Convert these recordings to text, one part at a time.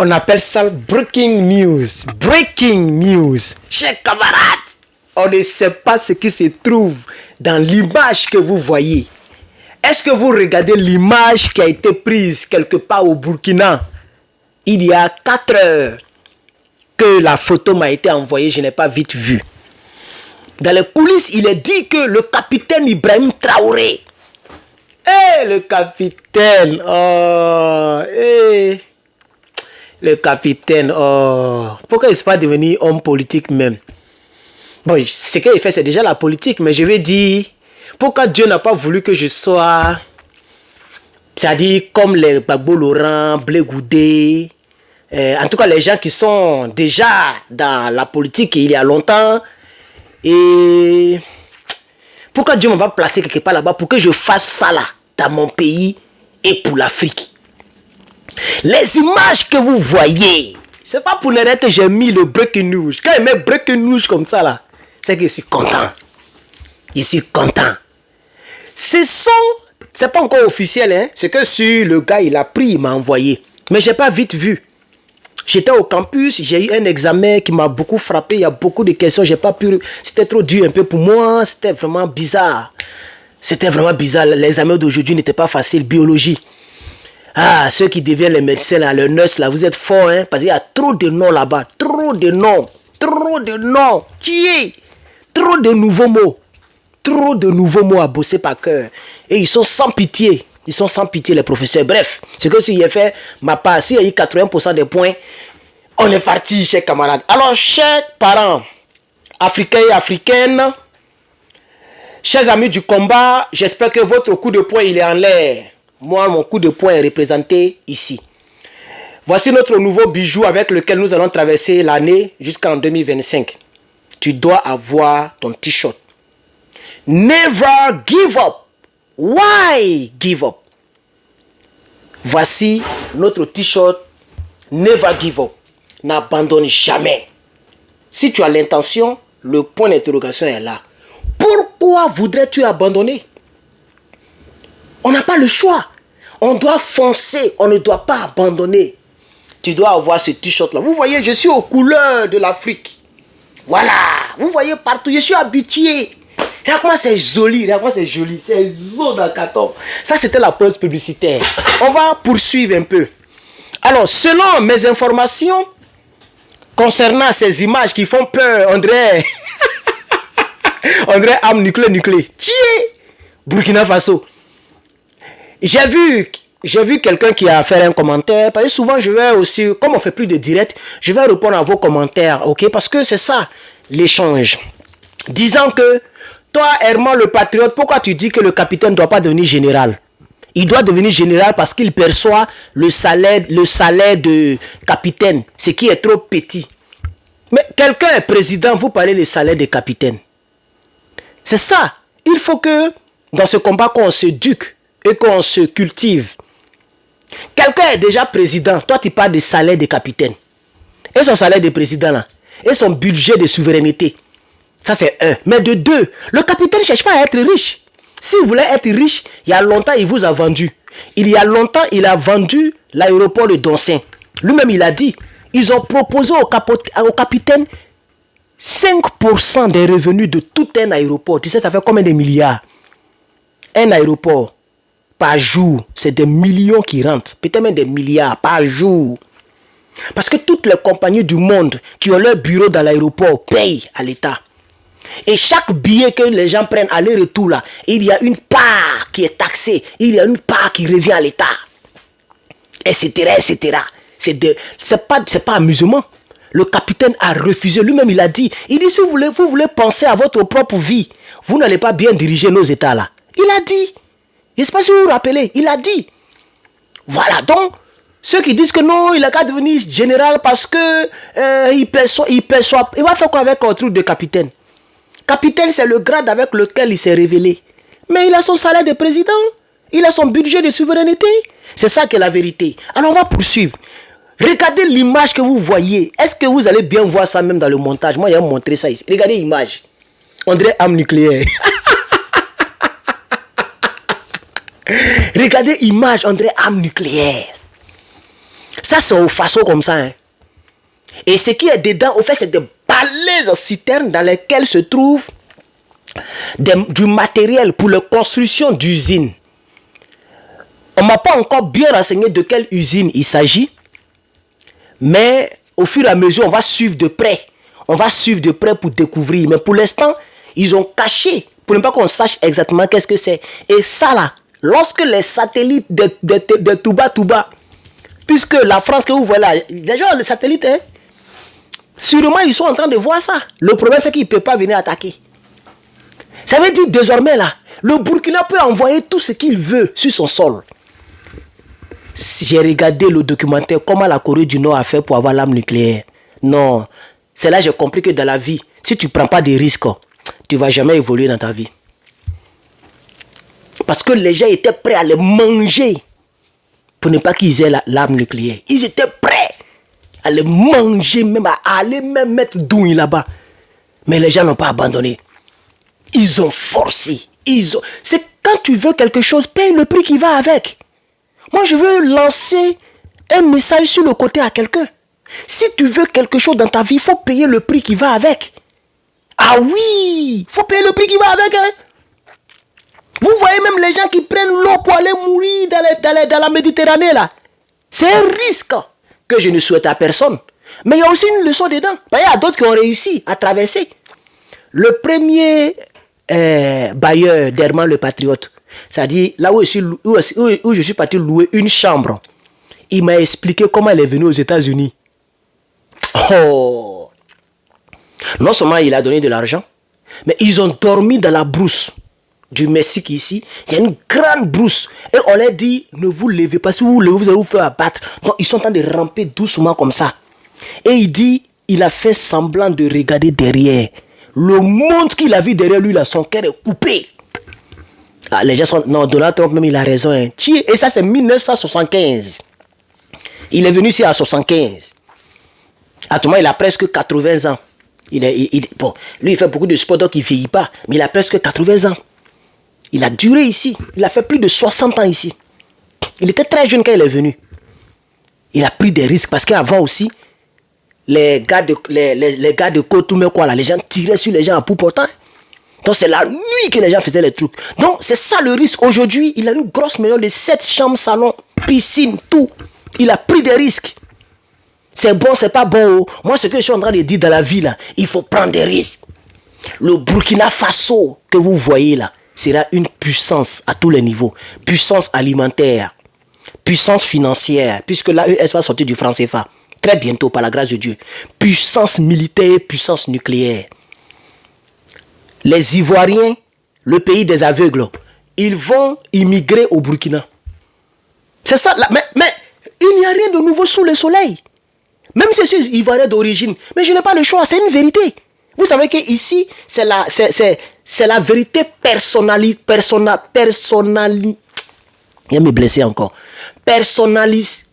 On appelle ça breaking news. Breaking news. Chers camarades, on ne sait pas ce qui se trouve dans l'image que vous voyez. Est-ce que vous regardez l'image qui a été prise quelque part au Burkina? Il y a 4 heures que la photo m'a été envoyée, je n'ai pas vite vu. Dans les coulisses, il est dit que le capitaine Ibrahim Traoré, le capitaine, le capitaine, pourquoi il n'est pas devenu homme politique même? Bon, ce qu'il fait, c'est déjà la politique, mais je vais dire, pourquoi Dieu n'a pas voulu que je sois, c'est-à-dire comme les Gbagbo Laurent, Blé Goudé, en tout cas les gens qui sont déjà dans la politique il y a longtemps, et pourquoi Dieu m'a pas placé quelque part là-bas pour que je fasse ça là, dans mon pays et pour l'Afrique. Les images que vous voyez, c'est pas pour l'erreur que j'ai mis le breaking news. Quand il met breaking news comme ça là, c'est que je suis content. Je suis content. C'est pas encore officiel, hein. C'est que sur le gars, il a pris, il m'a envoyé. Mais j'ai pas vite vu. J'étais au campus, j'ai eu un examen qui m'a beaucoup frappé. Il y a beaucoup de questions, j'ai pas pu. C'était trop dur un peu pour moi. C'était vraiment bizarre. C'était vraiment bizarre. L'examen d'aujourd'hui n'était pas facile. Biologie. Ah, ceux qui deviennent les médecins, là, les nurses, là, vous êtes forts, hein, parce qu'il y a trop de noms là-bas. Trop de noms. Trop de noms. Trop de nouveaux mots. Trop de nouveaux mots à bosser par cœur. Et ils sont sans pitié. Ils sont sans pitié, les professeurs. Bref, c'est que si j'ai fait ma part, s'il y a eu 80% des points, on est parti, chers camarades. Alors, chers parents, africains et africaines, chers amis du combat, j'espère que votre coup de poing, il est en l'air. Moi, mon coup de poing est représenté ici. Voici notre nouveau bijou avec lequel nous allons traverser l'année jusqu'en 2025. Tu dois avoir ton t-shirt. Never give up. Why give up? Voici notre t-shirt. Never give up. N'abandonne jamais. Si tu as l'intention, le point d'interrogation est là. Pourquoi voudrais-tu abandonner? On n'a pas le choix. On doit foncer. On ne doit pas abandonner. Tu dois avoir ce t-shirt là. Vous voyez, je suis aux couleurs de l'Afrique. Voilà. Vous voyez partout. Je suis habitué. Regarde-moi, c'est joli. Regarde-moi, c'est joli. C'est zo dans le carton. Ça, c'était la pause publicitaire. On va poursuivre un peu. Alors, selon mes informations concernant ces images qui font peur, André arme nucléaire. Burkina Faso. J'ai vu quelqu'un qui a fait un commentaire. Parce que souvent, je vais aussi, comme on fait plus de direct, je vais répondre à vos commentaires, ok? Parce que c'est ça, l'échange. Disant que, toi, Herman le patriote, pourquoi tu dis que le capitaine ne doit pas devenir général? Il doit devenir général parce qu'il perçoit le salaire de capitaine, ce qui est trop petit. Mais quelqu'un est président, vous parlez le salaire de capitaine. C'est ça. Il faut que, dans ce combat, qu'on s'éduque et qu'on se cultive. Quelqu'un est déjà président. Toi, tu parles de salaire de capitaine. Et son salaire de président, là. Et son budget de souveraineté. Ça, c'est un. Mais de deux, le capitaine ne cherche pas à être riche. S'il voulait être riche, il y a longtemps, il vous a vendu. Il y a longtemps, il a vendu l'aéroport de Doncin. Lui-même, il a dit, ils ont proposé au capitaine 5% des revenus de tout un aéroport. Tu sais, ça fait combien de milliards? Un aéroport, par jour, c'est des millions qui rentrent. Peut-être même des milliards par jour. Parce que toutes les compagnies du monde qui ont leur bureau dans l'aéroport payent à l'État. Et chaque billet que les gens prennent aller-retour là, il y a une part qui est taxée, il y a une part qui revient à l'État, etc., etc. C'est pas amusement. Le capitaine a refusé, lui-même il a dit, si vous voulez penser à votre propre vie, vous n'allez pas bien diriger nos États là. Il a dit, je ne sais pas si vous vous rappelez, il a dit. Voilà, donc, ceux qui disent que non, il a qu'à devenir général parce que il va faire quoi avec un truc de capitaine? Capitaine, c'est le grade avec lequel il s'est révélé. Mais il a son salaire de président. Il a son budget de souveraineté. C'est ça qui est la vérité. Alors on va poursuivre. Regardez l'image que vous voyez. Est-ce que vous allez bien voir ça même dans le montage? Moi, j'ai montré ça ici. Regardez l'image. On dirait arme nucléaire. Regardez l'image. On dirait arme nucléaire. Ça, c'est au façon comme ça. Hein. Et ce qui est dedans, au fait, c'est des balaises citernes dans lesquelles se trouve du matériel pour la construction d'usines. On ne m'a pas encore bien renseigné de quelle usine il s'agit. Mais au fur et à mesure, on va suivre de près. On va suivre de près pour découvrir. Mais pour l'instant, ils ont caché pour ne pas qu'on sache exactement qu'est-ce que c'est. Et ça là, lorsque les satellites de Touba, puisque la France que vous voyez là, déjà les satellites, hein, sûrement ils sont en train de voir ça. Le problème c'est qu'ils ne peuvent pas venir attaquer. Ça veut dire désormais là, le Burkina peut envoyer tout ce qu'il veut sur son sol. J'ai regardé le documentaire comment la Corée du Nord a fait pour avoir l'arme nucléaire. Non, c'est là que j'ai compris que dans la vie, si tu ne prends pas des risques, tu ne vas jamais évoluer dans ta vie. Parce que les gens étaient prêts à les manger pour ne pas qu'ils aient l'arme nucléaire. Ils étaient prêts à les manger, même à aller même mettre douille là-bas. Mais les gens n'ont pas abandonné. Ils ont forcé. C'est quand tu veux quelque chose, paye le prix qui va avec. Moi, je veux lancer un message sur le côté à quelqu'un. Si tu veux quelque chose dans ta vie, il faut payer le prix qui va avec. Ah oui, il faut payer le prix qui va avec. Hein? Vous voyez même les gens qui prennent l'eau pour aller mourir dans la Méditerranée là. C'est un risque que je ne souhaite à personne. Mais il y a aussi une leçon dedans. Il y a d'autres qui ont réussi à traverser. Le premier bailleur d'Herman le Patriote, c'est-à-dire là où je suis parti louer une chambre, il m'a expliqué comment il est venu aux États-Unis. Oh! Non seulement il a donné de l'argent, mais ils ont dormi dans la brousse du Mexique ici. Il y a une grande brousse. Et on leur dit, ne vous levez pas. Si vous vous levez, vous allez vous faire abattre. Donc ils sont en train de ramper doucement comme ça. Et il dit, il a fait semblant de regarder derrière. Le monde qu'il a vu derrière lui, là, son cœur est coupé. Ah, les gens sont... Non, Donald Trump même, il a raison. Hein. Et ça, c'est 1975. Il est venu ici à 75. À tout moment, il a presque 80 ans. Bon, lui, il fait beaucoup de sport, donc il ne vieillit pas. Mais il a presque 80 ans. Il a duré ici. Il a fait plus de 60 ans ici. Il était très jeune quand il est venu. Il a pris des risques parce qu'avant aussi, les gars de côte, les gens tiraient sur les gens à bout portant. Donc c'est la nuit que les gens faisaient les trucs. Donc c'est ça le risque. Aujourd'hui, il a une grosse maison de 7 chambres, salon, piscine, tout. Il a pris des risques. C'est bon, c'est pas bon. Moi, ce que je suis en train de dire dans la vie, là, il faut prendre des risques. Le Burkina Faso que vous voyez là, sera une puissance à tous les niveaux. Puissance alimentaire, puissance financière, puisque l'AES va sortir du franc CFA. Très bientôt, par la grâce de Dieu. Puissance militaire, puissance nucléaire. Les Ivoiriens, le pays des aveugles, ils vont immigrer au Burkina. C'est ça. Mais il n'y a rien de nouveau sous le soleil. Même si c'est Ivoirien d'origine. Mais je n'ai pas le choix, c'est une vérité. Vous savez qu'ici, c'est la vérité personnalisée. Il va me blesser encore. Personnalisée.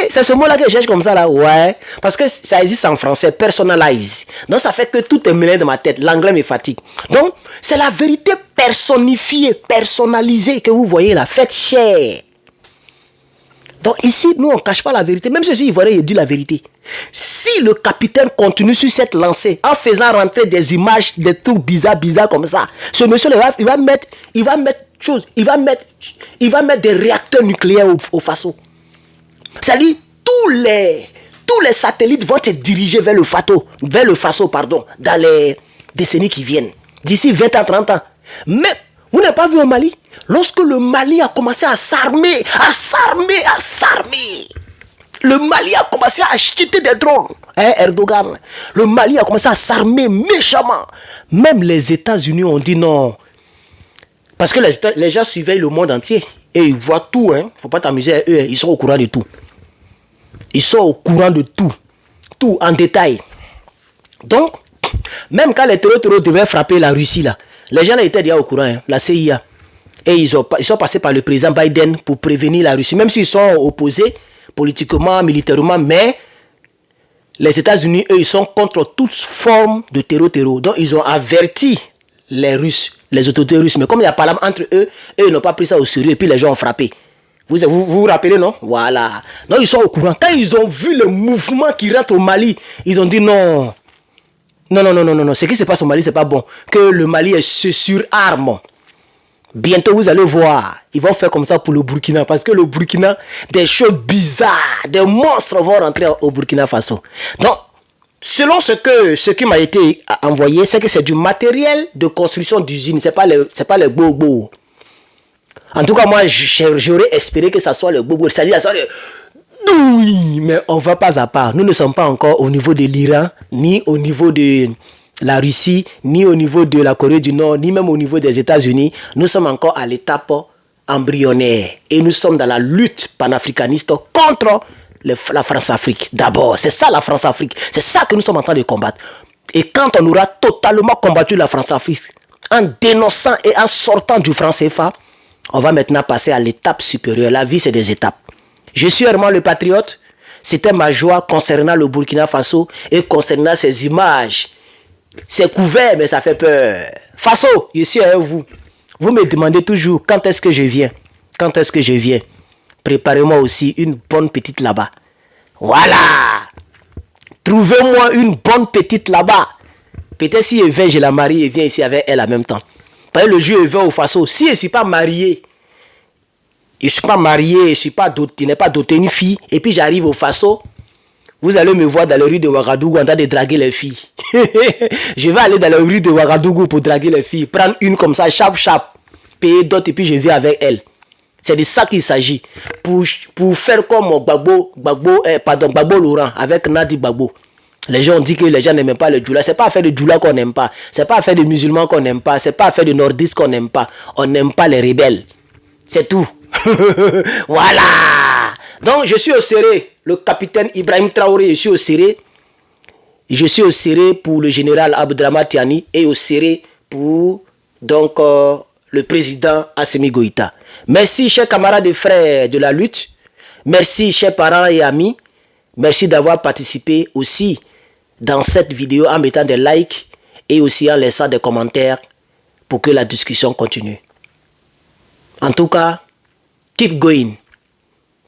C'est ce mot-là que je cherche comme ça là. Ouais. Parce que ça existe en français. Personalize. Donc ça fait que tout est mélangé dans ma tête. L'anglais me fatigue. Donc, c'est la vérité personnifiée, personnalisée que vous voyez là. Faites cher. Donc ici, nous, on ne cache pas la vérité. Même si Ivoirien, il dit la vérité. Si le capitaine continue sur cette lancée, en faisant rentrer des images, des trucs bizarres comme ça, ce monsieur, il va mettre des réacteurs nucléaires au Faso. C'est-à-dire, tous les satellites vont se diriger vers le Faso, dans les décennies qui viennent. D'ici 20 ans, 30 ans. Mais, vous n'avez pas vu au Mali? Lorsque le Mali a commencé à s'armer, le Mali a commencé à acheter des drones. Erdogan. Le Mali a commencé à s'armer méchamment. Même les États-Unis ont dit non. Parce que les gens suivaient le monde entier. Et ils voient tout. Il ne faut pas t'amuser à eux. Ils sont au courant de tout. Ils sont au courant de tout. Tout en détail. Donc, même quand les terroristes devaient frapper la Russie, là, les gens là étaient déjà au courant. La CIA. Et ils sont passés par le président Biden pour prévenir la Russie. Même s'ils sont opposés politiquement, militairement, mais les États-Unis, eux, ils sont contre toute forme de terror. Donc, ils ont averti les Russes. les autorités russes. Mais comme il y a parlement entre eux, ils n'ont pas pris ça au sérieux et puis les gens ont frappé. Vous rappelez, non? Voilà. Donc ils sont au courant. Quand ils ont vu le mouvement qui rentre au Mali, ils ont dit non. Non. Ce qui se passe au Mali, c'est pas bon. Que le Mali est sur arme. Bientôt, vous allez voir. Ils vont faire comme ça pour le Burkina. Parce que le Burkina, des choses bizarres, des monstres vont rentrer au Burkina Faso. Donc, selon ce qui m'a été envoyé, c'est que c'est du matériel de construction d'usine. C'est pas les bobo. En tout cas, moi, j'aurais espéré que ça soit le bobo. C'est-à-dire, ça soit le... Mais on va pas à part. Nous ne sommes pas encore au niveau de l'Iran, ni au niveau de la Russie, ni au niveau de la Corée du Nord, ni même au niveau des États-Unis. Nous sommes encore à l'étape embryonnaire. Et nous sommes dans la lutte panafricaniste contre la France-Afrique. D'abord, c'est ça la France-Afrique. C'est ça que nous sommes en train de combattre. Et quand on aura totalement combattu la France-Afrique, en dénonçant et en sortant du franc CFA, on va maintenant passer à l'étape supérieure. La vie, c'est des étapes. Je suis vraiment le patriote. C'était ma joie concernant le Burkina Faso et concernant ces images. C'est couvert, mais ça fait peur. Faso, je suis avec vous. Vous me demandez toujours quand est-ce que je viens. Quand est-ce que je viens. Préparez-moi aussi une bonne petite là-bas. Voilà. Trouvez-moi une bonne petite là-bas. Peut-être si je viens, je la marie et viens ici avec elle en même temps. Parce que le jour je vais au Faso, si je ne suis pas marié, je ne suis pas marié, je n'ai pas doté une fille, et puis j'arrive au Faso, vous allez me voir dans les rues de Ouagadougou en train de draguer les filles. Je vais aller dans les rues de Ouagadougou pour draguer les filles, prendre une comme ça, chap, payer d'autres, et puis je viens avec elle. C'est de ça qu'il s'agit. Pour faire comme Gbagbo Laurent avec Nadi Gbagbo. Les gens ont dit que les gens n'aiment pas le djoula. C'est pas affaire de djoula qu'on n'aime pas. C'est pas affaire de musulmans qu'on n'aime pas. C'est pas affaire de nordistes qu'on n'aime pas. On n'aime pas les rebelles. C'est tout. Voilà. Donc je suis au serré. Le capitaine Ibrahim Traoré, je suis au serré. Je suis au serré pour le général Abdrama Tiani et au serré pour donc le président Assimi Goïta. Merci chers camarades et frères de la lutte. Merci chers parents et amis. Merci d'avoir participé aussi dans cette vidéo en mettant des likes et aussi en laissant des commentaires pour que la discussion continue. En tout cas, keep going.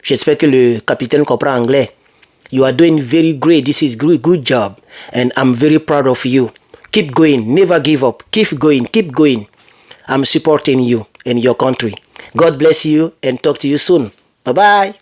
J'espère que le capitaine comprend anglais. You are doing very great. This is good job. And I'm very proud of you. Keep going. Never give up. Keep going. Keep going. I'm supporting you and your country. God bless you and talk to you soon. Bye-bye.